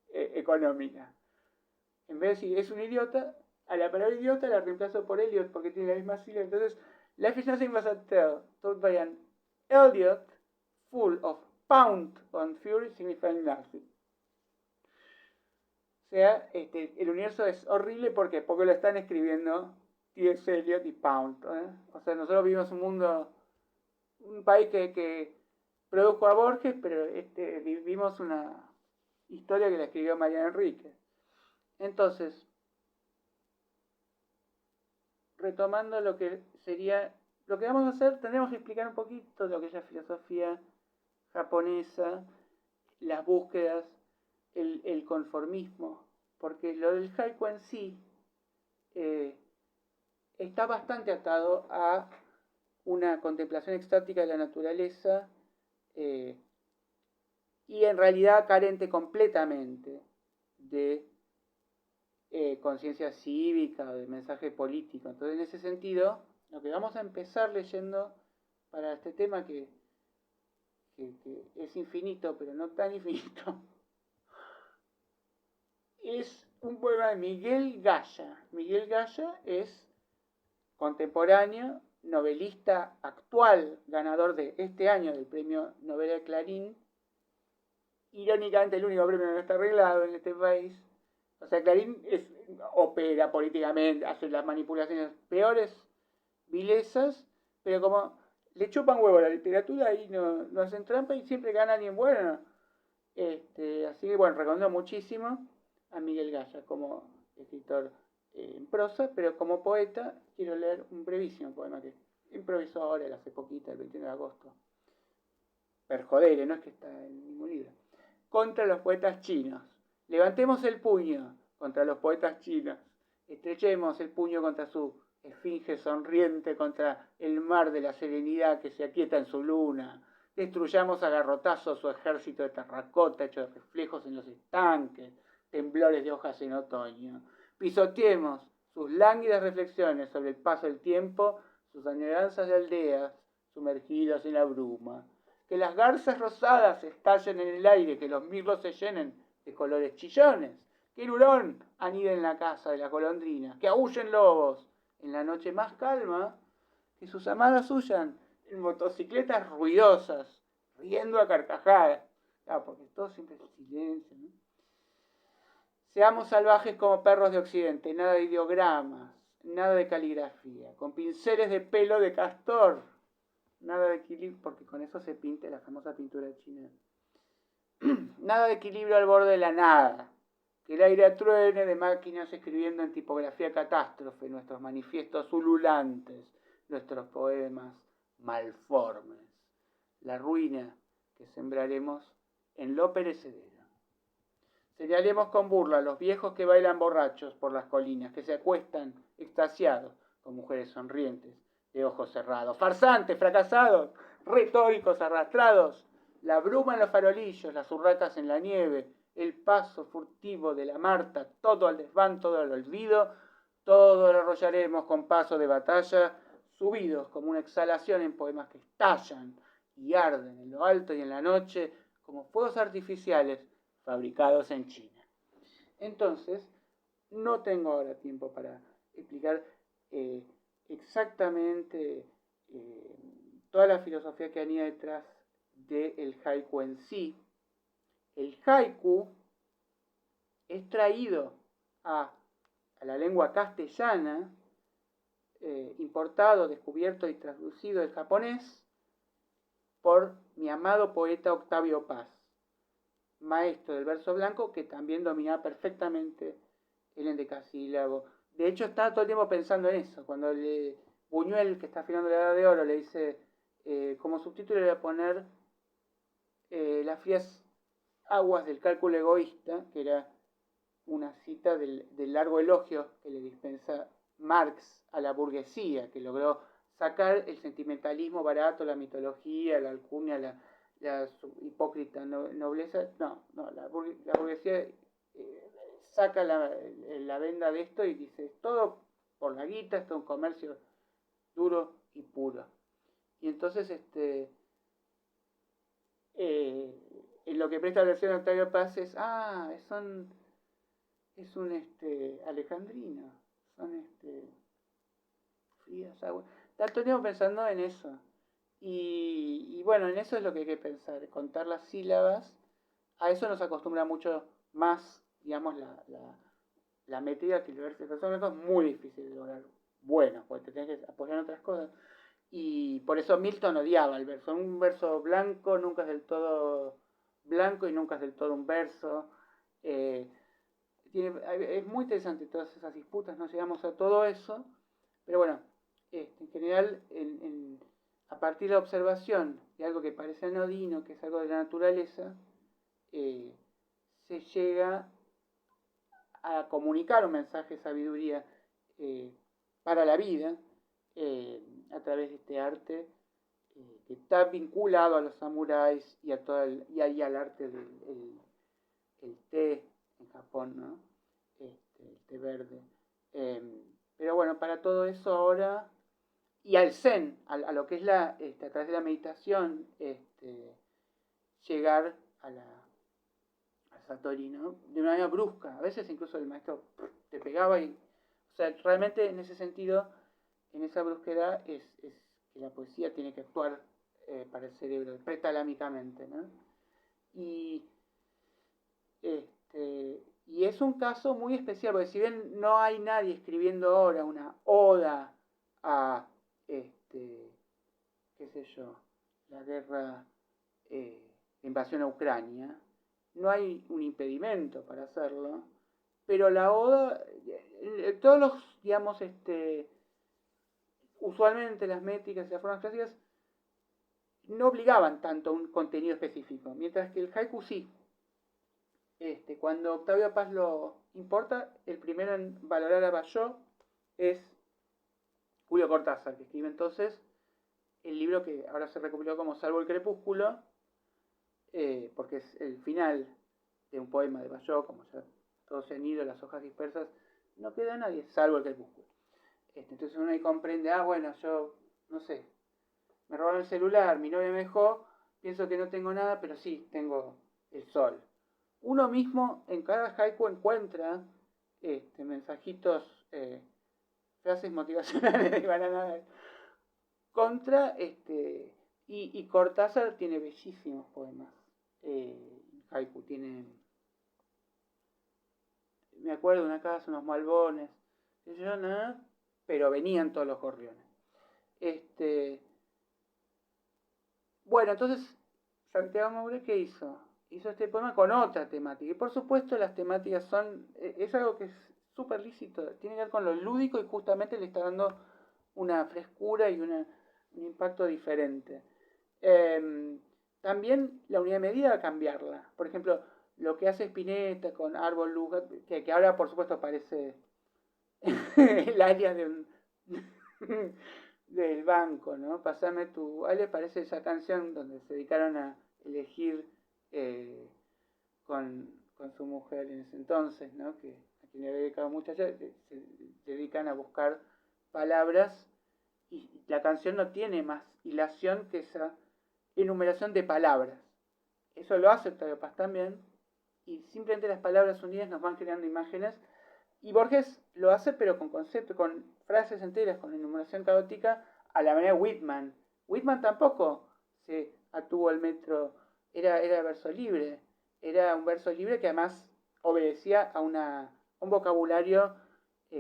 económica. En vez de decir es un idiota, a la palabra idiota la reemplazo por Eliot porque tiene la misma sílaba. Entonces, life is nothing but a tale told by an Eliot full of pound and fury signifying nothing. O sea, el universo es horrible porque lo están escribiendo T.S. Eliot y Pound. O sea, nosotros vivimos un país que produjo a Borges, pero vivimos una historia que la escribió Mariana Enríquez. Entonces, retomando lo que vamos a hacer, tendremos que explicar un poquito lo que es la filosofía japonesa, las búsquedas, el conformismo, porque lo del haiku en sí está bastante atado a una contemplación extática de la naturaleza y en realidad carente completamente de conciencia cívica o de mensaje político. Entonces, en ese sentido, lo que vamos a empezar leyendo para este tema que es infinito, pero no tan infinito, es un poema de Miguel Gaya. Miguel Gaya es contemporáneo, novelista actual, ganador de este año del premio Nobel de Clarín, irónicamente el único premio que no está arreglado en este país, O sea, Clarín opera políticamente, hace las manipulaciones peores, vilezas, pero como le chupan huevo a la literatura y no hacen trampa y siempre gana alguien bueno. Así que bueno, recomiendo muchísimo a Miguel Gaya como escritor en prosa, pero como poeta quiero leer un brevísimo poema que improvisó ahora, hace poquito, el 21 de agosto. Perjodere, no es que está en ningún libro. Contra los poetas chinos. Levantemos el puño contra los poetas chinos. Estrechemos el puño contra su esfinge sonriente, contra el mar de la serenidad que se aquieta en su luna. Destruyamos a garrotazos su ejército de terracota hecho de reflejos en los estanques, temblores de hojas en otoño. Pisoteemos sus lánguidas reflexiones sobre el paso del tiempo, sus añoranzas de aldeas sumergidas en la bruma. Que las garzas rosadas estallen en el aire, que los mirlos se llenen de colores chillones, que el hurón anide en la casa de la golondrina, que aúllen lobos en la noche más calma, que sus amadas huyan en motocicletas ruidosas, riendo a carcajadas. Claro, porque todo siempre es silencio, ¿no? Seamos salvajes como perros de occidente, nada de ideogramas, nada de caligrafía, con pinceles de pelo de castor, nada de equilibrio, porque con eso se pinta la famosa pintura china. Nada de equilibrio al borde de la nada. Que el aire atruene de máquinas escribiendo en tipografía catástrofe nuestros manifiestos ululantes, nuestros poemas malformes. La ruina que sembraremos en lo perecedero. Señalemos con burla a los viejos que bailan borrachos por las colinas, que se acuestan extasiados con mujeres sonrientes, de ojos cerrados, farsantes, fracasados, retóricos arrastrados, la bruma en los farolillos, las urracas en la nieve, el paso furtivo de la Marta, todo al desván, todo al olvido, todo lo arrollaremos con paso de batalla, subidos como una exhalación en poemas que estallan y arden en lo alto y en la noche, como fuegos artificiales fabricados en China. Entonces, no tengo ahora tiempo para explicar exactamente toda la filosofía que anida detrás del haiku en sí. El haiku es traído a la lengua castellana, importado, descubierto y traducido del japonés por mi amado poeta Octavio Paz, maestro del verso blanco, que también dominaba perfectamente el endecasílabo. De hecho, estaba todo el tiempo pensando en eso. Cuando Buñuel, que está filmando La Edad de Oro, le dice, como subtítulo le voy a poner las frías aguas del cálculo egoísta, que era una cita del largo elogio que le dispensa Marx a la burguesía, que logró sacar el sentimentalismo barato, la mitología, la alcurnia, la hipócrita nobleza. La burguesía saca la venda de esto y dice, es todo por la guita, esto es un comercio duro y puro. Y entonces en lo que presta atención a Octavio Paz es un alejandrino, son frías aguas. Está todo el tiempo pensando en eso. Y bueno, en eso es lo que hay que pensar, contar las sílabas. A eso nos acostumbra mucho más, digamos, la métrica, que el verso es muy difícil de lograr. Bueno, porque te tienes que apoyar en otras cosas. Y por eso Milton odiaba el verso. Un verso blanco nunca es del todo blanco y nunca es del todo un verso. Es muy interesante todas esas disputas, no llegamos a todo eso. Pero bueno, en general, a partir de la observación de algo que parece anodino, que es algo de la naturaleza, se llega a comunicar un mensaje de sabiduría para la vida a través de este arte que está vinculado a los samuráis y al arte del el té en Japón, ¿no? El té verde. Pero bueno, para todo eso ahora, y al zen, a lo que es a través de la meditación, llegar al Satori, ¿no? De una manera brusca. A veces incluso el maestro te pegaba y, o sea, realmente en ese sentido, en esa brusquedad es que la poesía tiene que actuar para el cerebro, pretalámicamente, ¿no? Y es un caso muy especial, porque si bien no hay nadie escribiendo ahora una oda a, qué sé yo, la guerra, la invasión a Ucrania, no hay un impedimento para hacerlo, pero la oda, todos los, digamos, usualmente las métricas y las formas clásicas no obligaban tanto a un contenido específico, mientras que el haiku sí. Cuando Octavio Paz lo importa, el primero en valorar a Bayó es Julio Cortázar, que escribe entonces el libro que ahora se recopiló como Salvo el Crepúsculo, porque es el final de un poema de Bayó, como ya todos se han ido, las hojas dispersas, no queda nadie, salvo el Crepúsculo. Entonces uno ahí comprende, bueno, yo, no sé, me robaron el celular, mi novia me dejó, pienso que no tengo nada, pero sí, tengo el sol. Uno mismo en cada haiku encuentra mensajitos, frases motivacionales de banana contra, y Cortázar tiene bellísimos poemas. Haiku tiene, me acuerdo de una casa, unos malbones, pero venían todos los gorriones. Bueno, entonces Santiago Maure, ¿qué hizo? Hizo este poema con otra temática. Y por supuesto las temáticas es algo que es súper lícito, tiene que ver con lo lúdico y justamente le está dando una frescura y un impacto diferente. También la unidad de medida a cambiarla. Por ejemplo, lo que hace Spinetta con Árbol Luz, que ahora por supuesto parece el área de un del banco, ¿no? Pasame tu... A él le parece esa canción donde se dedicaron a elegir con su mujer en ese entonces, ¿no? Que a quien le había dedicado muchas, se dedican a buscar palabras y la canción no tiene más hilación que esa enumeración de palabras. Eso lo hace Octavio Paz también, y simplemente las palabras unidas nos van creando imágenes. Y Borges lo hace, pero con concepto, con frases enteras, con enumeración caótica, a la manera de Whitman. Whitman tampoco se atuvo al metro, era verso libre. Era un verso libre que además obedecía a un vocabulario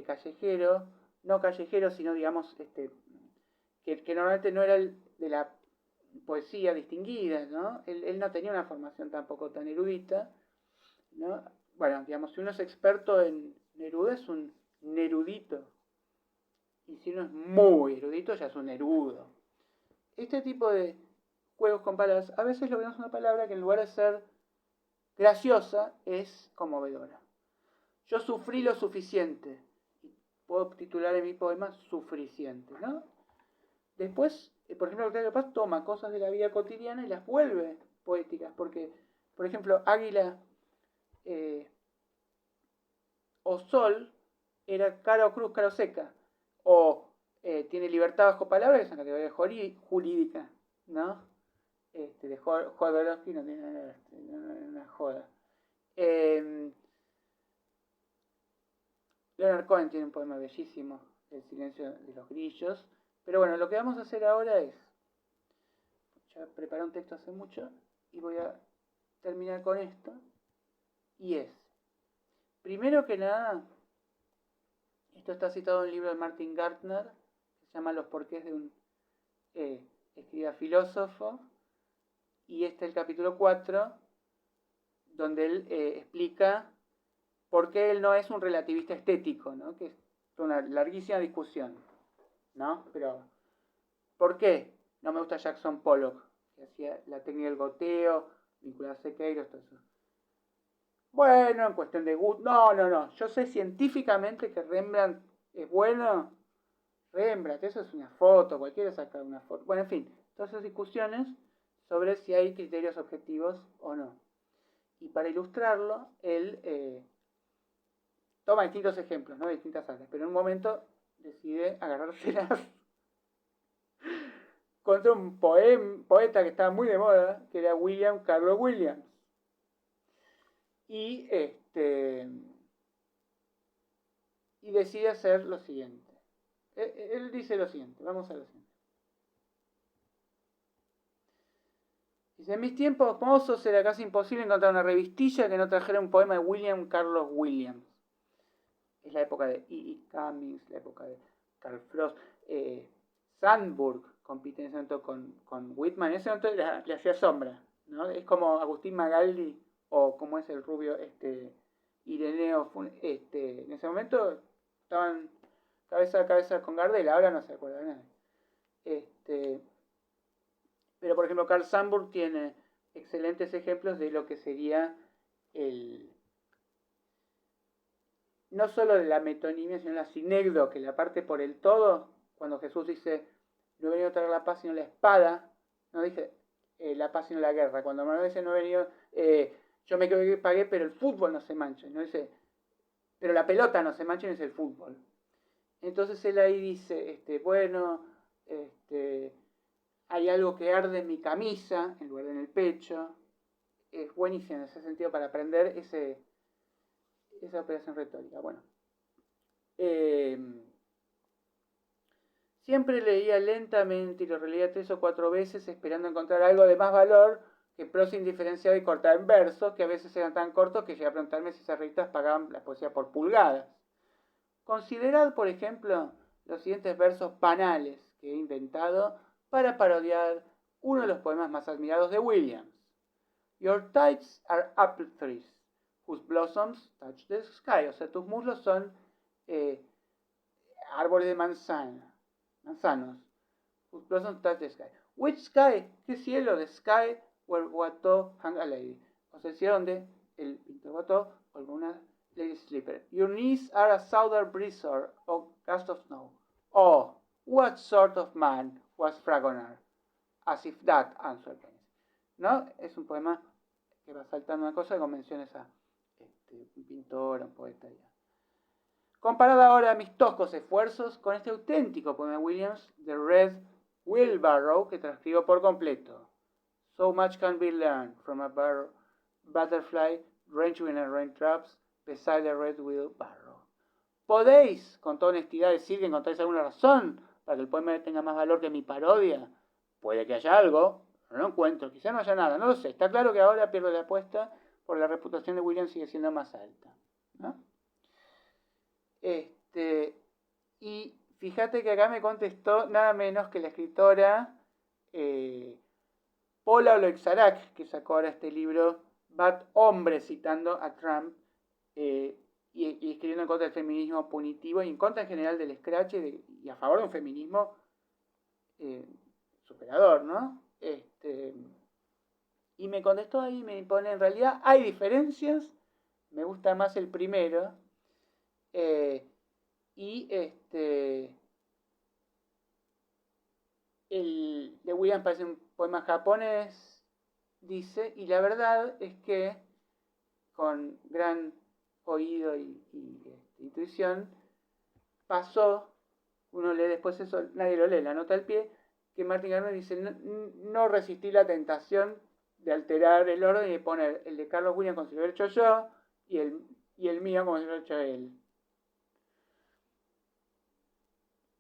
callejero, no callejero, sino digamos, que normalmente no era el de la poesía distinguida, ¿no? Él no tenía una formación tampoco tan erudita, ¿no? Bueno, digamos, si uno es experto en Neruda es un nerudito. Y si uno es muy erudito ya es un nerudo. Este tipo de juegos con palabras, a veces logramos una palabra que en lugar de ser graciosa es conmovedora. Yo sufrí lo suficiente. Puedo titular en mi poema Sufriciente, ¿no? Después, por ejemplo, Octavio Paz toma cosas de la vida cotidiana y las vuelve poéticas. Porque, por ejemplo, Águila o Sol era cara o cruz, cara o seca. O tiene libertad bajo palabra, que es una categoría jurídica, ¿no? De Jodorowsky no tiene nada, una joda. Leonard Cohen tiene un poema bellísimo, El silencio de los grillos. Pero bueno, lo que vamos a hacer ahora es, ya preparé un texto hace mucho y voy a terminar con esto. Y es, primero que nada, esto está citado en un libro de Martin Gardner, que se llama Los porqués de un escriba filósofo, y este es el capítulo 4, donde él explica por qué él no es un relativista estético, ¿no? Que es una larguísima discusión, ¿no? Pero, ¿por qué no me gusta Jackson Pollock? Que hacía la técnica del goteo, vinculada a Sequeiros, todo eso. Bueno, en cuestión de gusto, no. Yo sé científicamente que Rembrandt es bueno. Rembrandt, eso es una foto, cualquiera saca una foto. Bueno, en fin, todas esas discusiones sobre si hay criterios objetivos o no. Y para ilustrarlo, él toma distintos ejemplos, ¿no? De distintas áreas, pero en un momento decide agarrárselas contra un poeta que estaba muy de moda, que era William Carlos Williams. Y decide hacer lo siguiente. Él dice lo siguiente, vamos a lo siguiente. Dice, en mis tiempos mozos era casi imposible encontrar una revistilla que no trajera un poema de William Carlos Williams. Es la época de E. E. Cummings, la época de Karl Frost. Sandburg compite en ese momento con Whitman. En ese momento le hacía sombra, ¿no? Es como Agustín Magaldi o como es el rubio Ireneo. En ese momento estaban cabeza a cabeza con Gardel, ahora no se acuerda de nadie. Pero por ejemplo, Carl Sandburg tiene excelentes ejemplos de lo que sería no solo de la metonimia, sino la sinegdo, que la parte por el todo, cuando Jesús dice, no he venido a traer la paz sino la espada, no dice la paz sino la guerra. Cuando Manuel dice, no he venido, yo me creo que pagué, pero el fútbol no se mancha, no dice, pero la pelota no se mancha, no es el fútbol. Entonces él ahí dice, hay algo que arde en mi camisa, en lugar de en el pecho. Es buenísimo en ese sentido para aprender esa operación retórica. Bueno. Siempre leía lentamente y lo releía 3 o 4 veces esperando encontrar algo de más valor que prosa indiferenciada y cortada en versos, que a veces eran tan cortos que llegué a preguntarme si esas revistas pagaban la poesía por pulgadas. Considerad, por ejemplo, los siguientes versos banales que he inventado para parodiar uno de los poemas más admirados de Williams. Your thighs are apple trees, whose blossoms touch the sky. O sea, tus muslos son árboles de manzanos, whose blossoms touch the sky. Which sky? ¿Qué cielo? The sky where Watteau hung a lady. O sea, el cielo donde el pintor Watteau colgó una lady sleeper. Your knees are a southern blizzard or gust of snow. Oh, what sort of man was Fragonard? As if that answered Keynes. ¿No? Es un poema que va saltando una cosa con menciones a un pintor, a un poeta. Comparad ahora mis toscos esfuerzos con este auténtico poema de Williams, The Red Wheelbarrow, que transcribo por completo. So much can be learned from a butterfly ranging in raindrops beside the red wheelbarrow. ¿Podéis, con toda honestidad, decir que encontráis alguna razón para que el poema tenga más valor que mi parodia? Puede que haya algo, pero no encuentro. Quizá no haya nada, no lo sé. Está claro que ahora pierdo la apuesta porque la reputación de Williams sigue siendo más alta, ¿no? Y fíjate que acá me contestó nada menos que la escritora Paula Oloixarac, que sacó ahora este libro, Bad Hombre, citando a Trump, y escribiendo en contra del feminismo punitivo y en contra en general del scratch y a favor de un feminismo superador, ¿no? Y me contestó ahí y me pone, en realidad hay diferencias, me gusta más el primero, el de Williams parece un poema japonés, dice, y la verdad es que con gran oído y intuición pasó, uno lee después eso, nadie lo lee, la nota al pie, que Martin Gardner dice, no resistí la tentación de alterar el orden y de poner el de Carlos Williams como si lo hubiera hecho yo y el mío como si lo hubiera hecho él.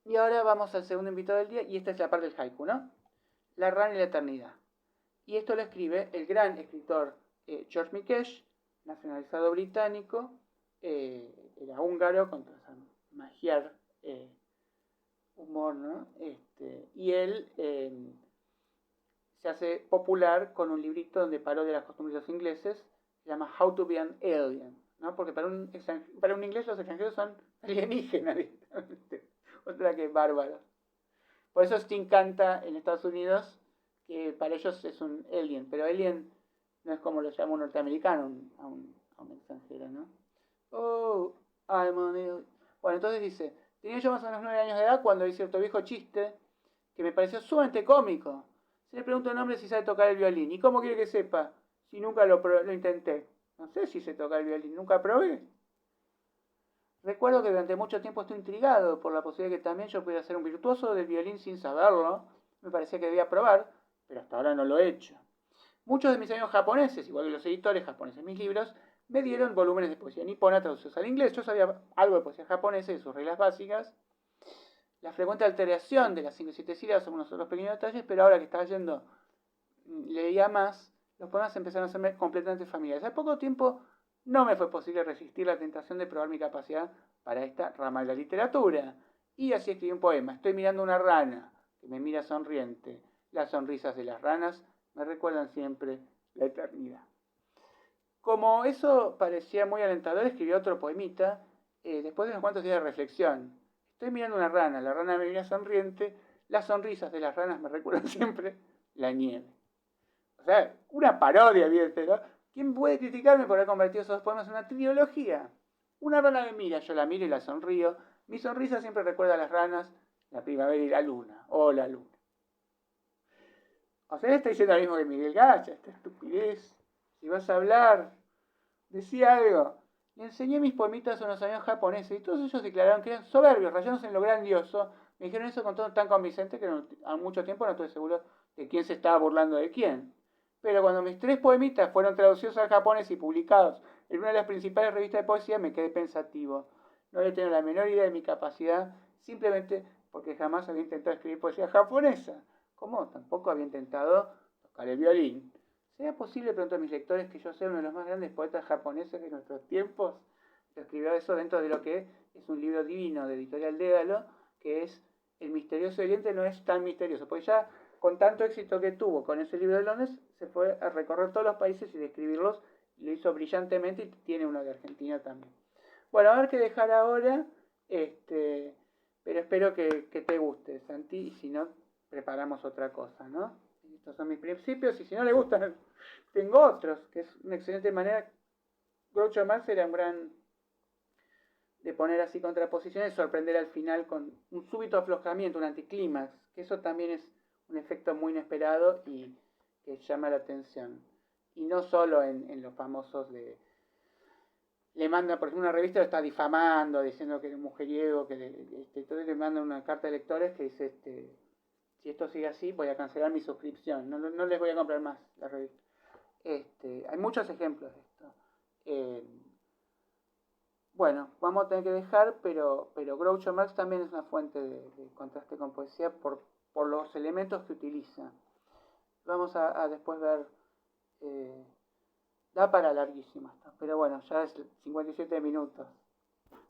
Y ahora vamos al segundo invitado del día, y esta es la parte del haiku, ¿no? La rana y la eternidad. Y esto lo escribe el gran escritor George Mikesh, nacionalizado británico, era húngaro, con toda esa magiar humor, ¿no? Y él se hace popular con un librito donde parodia las costumbres de los ingleses, se llama How to be an Alien, ¿no? Porque para un inglés los extranjeros son alienígenas, otra que bárbaros. Por eso Sting canta en Estados Unidos que para ellos es un alien, pero alien no es como lo llama un norteamericano a un extranjero, ¿no? Oh, I'm an alien. Bueno, entonces dice, tenía yo más o menos 9 años de edad cuando vi cierto viejo chiste que me pareció sumamente cómico. Se le pregunta a un hombre si sabe tocar el violín. ¿Y cómo quiere que sepa? Si nunca lo intenté. No sé si sé tocar el violín, nunca probé. Recuerdo que durante mucho tiempo estuve intrigado por la posibilidad de que también yo pudiera ser un virtuoso del violín sin saberlo. Me parecía que debía probar, pero hasta ahora no lo he hecho. Muchos de mis amigos japoneses, igual que los editores japoneses de mis libros, me dieron volúmenes de poesía nipona traducidos al inglés. Yo sabía algo de poesía japonesa y de sus reglas básicas. La frecuente alteración de las 5 y 7 sílabas son unos otros pequeños detalles, pero ahora que estaba yendo leía más, los poemas empezaron a serme completamente familiares. Al poco tiempo no me fue posible resistir la tentación de probar mi capacidad para esta rama de la literatura. Y así escribí un poema. Estoy mirando una rana que me mira sonriente. Las sonrisas de las ranas me recuerdan siempre la eternidad. Como eso parecía muy alentador, escribí otro poemita después de unos cuantos días de reflexión. Estoy mirando una rana, la rana me mira sonriente, las sonrisas de las ranas me recuerdan siempre la nieve. O sea, una parodia, ¿viste? ¿No? ¿Quién puede criticarme por haber convertido esos dos poemas en una trilogía? Una rana me mira, yo la miro y la sonrío. Mi sonrisa siempre recuerda a las ranas, la primavera y la luna. O la luna. O sea, está diciendo lo mismo que Miguel Gacha, esta estupidez. Si vas a hablar, decía algo. Le enseñé mis poemitas a unos amigos japoneses y todos ellos declararon que eran soberbios, rayados en lo grandioso. Me dijeron eso con todo tan convincente que a mucho tiempo no estuve seguro de quién se estaba burlando de quién. Pero cuando mis 3 poemitas fueron traducidos al japonés y publicados en una de las principales revistas de poesía, me quedé pensativo. No había tenido la menor idea de mi capacidad, simplemente porque jamás había intentado escribir poesía japonesa. Como tampoco había intentado tocar el violín. ¿Sería posible, pregunto a mis lectores, que yo sea uno de los más grandes poetas japoneses de nuestros tiempos? Se escribió eso dentro de lo que es un libro divino de Editorial Dédalo, que es El misterioso Oriente no es tan misterioso, porque ya con tanto éxito que tuvo con ese libro de Londres, se fue a recorrer todos los países y describirlos, y lo hizo brillantemente y tiene uno de Argentina también. Bueno, a ver qué dejar ahora, pero espero que te guste, Santi, y si no, preparamos otra cosa, ¿no? Estos son mis principios, y si no le gustan, tengo otros, que es una excelente manera. Groucho Marx era un gran de poner así contraposiciones y sorprender al final con un súbito aflojamiento, un anticlímax, que eso también es un efecto muy inesperado y que llama la atención. Y no solo en los famosos de... Le manda, por ejemplo, una revista lo está difamando, diciendo que es un mujeriego, entonces le manda una carta de lectores que dice, si esto sigue así, voy a cancelar mi suscripción, no les voy a comprar más la revista. Hay muchos ejemplos de esto. Bueno, vamos a tener que dejar, pero Groucho Marx también es una fuente de contraste con poesía por los elementos que utiliza. Vamos a después ver, da para larguísimo esto, pero bueno, ya es 57 minutos.